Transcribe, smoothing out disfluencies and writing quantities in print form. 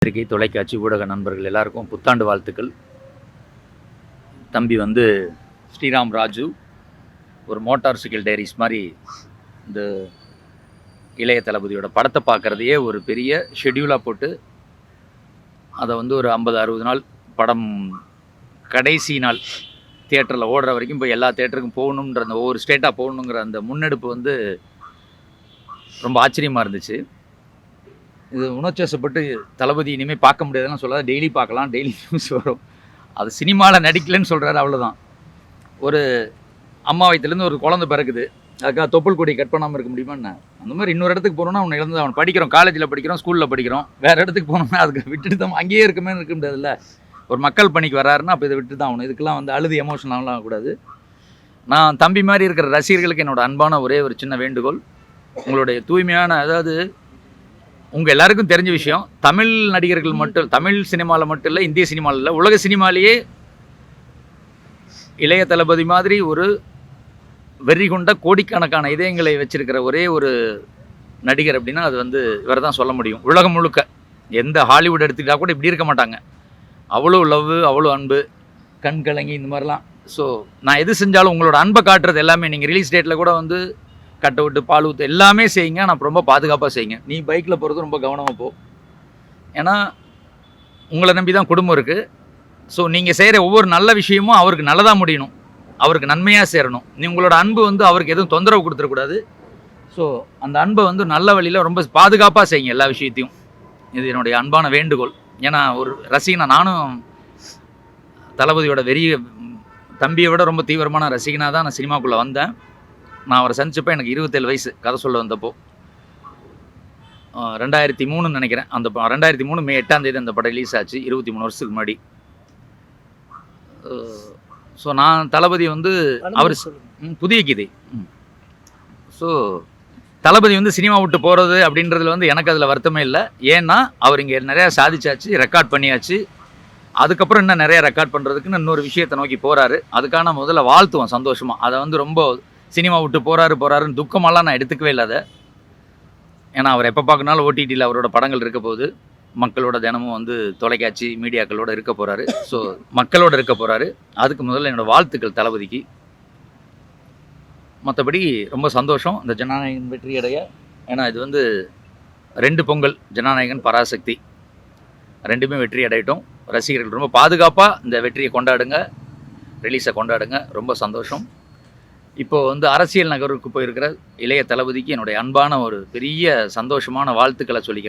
பத்திரிகை, தொலைக்காட்சி, ஊடக நண்பர்கள் எல்லாருக்கும் புத்தாண்டு வாழ்த்துக்கள். தம்பி வந்து ஸ்ரீராம் ராஜு ஒரு மோட்டார் சைக்கிள் டைரிஸ் மாதிரி இந்த இளைய தளபதியோட படத்தை பார்க்குறதையே ஒரு பெரிய ஷெட்யூலாக போட்டு அதை வந்து ஒரு 50-60 நாள் படம் கடைசி நாள் தியேட்டரில் ஓடுற வரைக்கும் இப்போ எல்லா தியேட்டருக்கும் போகணுன்ற அந்த ஒவ்வொரு ஸ்டேட்டாக போகணுங்கிற அந்த முன்னெடுப்பு வந்து ரொம்ப ஆச்சரியமாக இருந்துச்சு. இது உணர்ச்சிவசப்பட்டு தளபதி இனிமேல் பார்க்க முடியாதுன்னு சொல்லாத, டெய்லி பார்க்கலாம், டெய்லி நியூஸ் வரும். அது சினிமாவில் நடிக்கலன்னு சொல்கிறாரு, அவ்வளோதான். ஒரு அம்மா வயிற்றுலேருந்து ஒரு குழந்தை பிறக்குது, அதுக்காக தொப்புள் கொடி கட் பண்ணாமல் இருக்க முடியுமான்னு. அந்த மாதிரி இன்னொரு இடத்துக்கு போகணுன்னா அவனை இழந்து அவன் படிக்கிறோம், காலேஜில் படிக்கிறோம், ஸ்கூலில் படிக்கிறோம், வேறு இடத்துக்கு போனோம்னா அதுக்கு விட்டுட்டு தான் அங்கேயே இருக்குமே இருக்க முடியாதுல்ல. ஒரு மக்கள் பணிக்கு வராருன்னா அப்போ இதை விட்டு தான் ஆகணும். இதுக்கெல்லாம் வந்து அழுது எமோஷனலாம் ஆகக்கூடாது. நான் தம்பி மாதிரி இருக்கிற ரசிகர்களுக்கு என்னோட அன்பான ஒரே ஒரு சின்ன வேண்டுகோள், உங்களுடைய தூய்மையான, அதாவது உங்கள் எல்லாருக்கும் தெரிஞ்ச விஷயம், தமிழ் நடிகர்கள் மட்டும், தமிழ் சினிமாவில் மட்டும் இல்லை, இந்திய சினிமாவில் இல்லை, உலக சினிமாலேயே இளைய தளபதி மாதிரி ஒரு வெறி கொண்ட கோடிக்கணக்கான இதயங்களை வச்சிருக்கிற ஒரே ஒரு நடிகர் அப்படின்னா அது வந்து இவரை தான் சொல்ல முடியும். உலகம் முழுக்க எந்த ஹாலிவுட் எடுத்துக்கிட்டால் கூட இப்படி இருக்க மாட்டாங்க. அவ்வளோ லவ், அவ்வளோ அன்பு, கண் கலங்கி இந்த மாதிரிலாம். ஸோ நான் எது செஞ்சாலும் உங்களோட அன்பை காட்டுறது எல்லாமே, நீங்கள் ரிலீஸ் டேட்டில் கூட வந்து கட்டை விட்டு பால் ஊற்று எல்லாமே செய்யுங்க. நான் ரொம்ப பாதுகாப்பாக செய்யுங்க. நீ பைக்கில் போகிறது ரொம்ப கவனமாக போ, ஏன்னா உங்களை நம்பி தான் குடும்பம் இருக்குது. ஸோ நீங்கள் செய்கிற ஒவ்வொரு நல்ல விஷயமும் அவருக்கு நல்லதாக முடியணும், அவருக்கு நன்மையாக சேரணும். நீ உங்களோட அன்பு வந்து அவருக்கு எதுவும் தொந்தரவு கொடுத்துடக்கூடாது. ஸோ அந்த அன்பை வந்து நல்ல வழியில் ரொம்ப பாதுகாப்பாக செய்யுங்க எல்லா விஷயத்தையும். இது என்னுடைய அன்பான வேண்டுகோள். ஏன்னா ஒரு ரசிகனா நானும் தளபதியோட தம்பியை விட ரொம்ப தீவிரமான ரசிகனாக தான் நான் சினிமாக்குள்ளே வந்தேன். நான் அவரை சந்திச்சப்போ எனக்கு 27 வயசு, கதை சொல்ல வந்தப்போ 2003 நினைக்கிறேன். அந்த 2003 மே 8 அந்த படம் ரிலீஸ் ஆச்சு, 23 வருஷத்துக்கு முன்னாடி. ஸோ நான் தளபதி வந்து அவர் புதிய கீதை. ஸோ தளபதி வந்து சினிமா விட்டு போகிறது அப்படின்றதுல வந்து எனக்கு அதில் வருத்தமே இல்லை. ஏன்னா அவர் இங்கே நிறையா சாதிச்சாச்சு, ரெக்கார்ட் பண்ணியாச்சு. அதுக்கப்புறம் இன்னும் நிறையா ரெக்கார்ட் பண்ணுறதுக்குன்னு இன்னொரு விஷயத்தை நோக்கி போகிறாரு. அதுக்கான முதல்ல வாழ்த்துவோம் சந்தோஷமாக. அதை வந்து ரொம்ப சினிமா விட்டு போகிறாருன்னு துக்கமெல்லாம் நான் எடுத்துக்கவே இல்லை அதை. ஏன்னா அவர் எப்போ பார்க்கனாலும் ஓடிடியில் அவரோட படங்கள் இருக்க போகுது, மக்களோட தினமும் வந்து தொலைக்காட்சி மீடியாக்களோடு இருக்க போகிறாரு. ஸோ மக்களோடு இருக்க போகிறாரு. அதுக்கு முதல்ல என்னோடய வாழ்த்துக்கள் தளபதிக்கு. மற்றபடி ரொம்ப சந்தோஷம் இந்த ஜனநாயகன் வெற்றி அடைய. ஏன்னா இது வந்து 2 பொங்கல், ஜனநாயகன், பராசக்தி, ரெண்டுமே வெற்றி அடையட்டும். ரசிகர்கள் ரொம்ப பாதுகாப்பாக இந்த வெற்றியை கொண்டாடுங்க, ரிலீஸை கொண்டாடுங்க. ரொம்ப சந்தோஷம். இப்போது வந்து அரசியல் நகருக்கு போயிருக்கிற இளைய தளபதிக்கு என்னுடைய அன்பான ஒரு பெரிய சந்தோஷமான வாழ்த்துக்களை சொல்லிக்கிறேன்.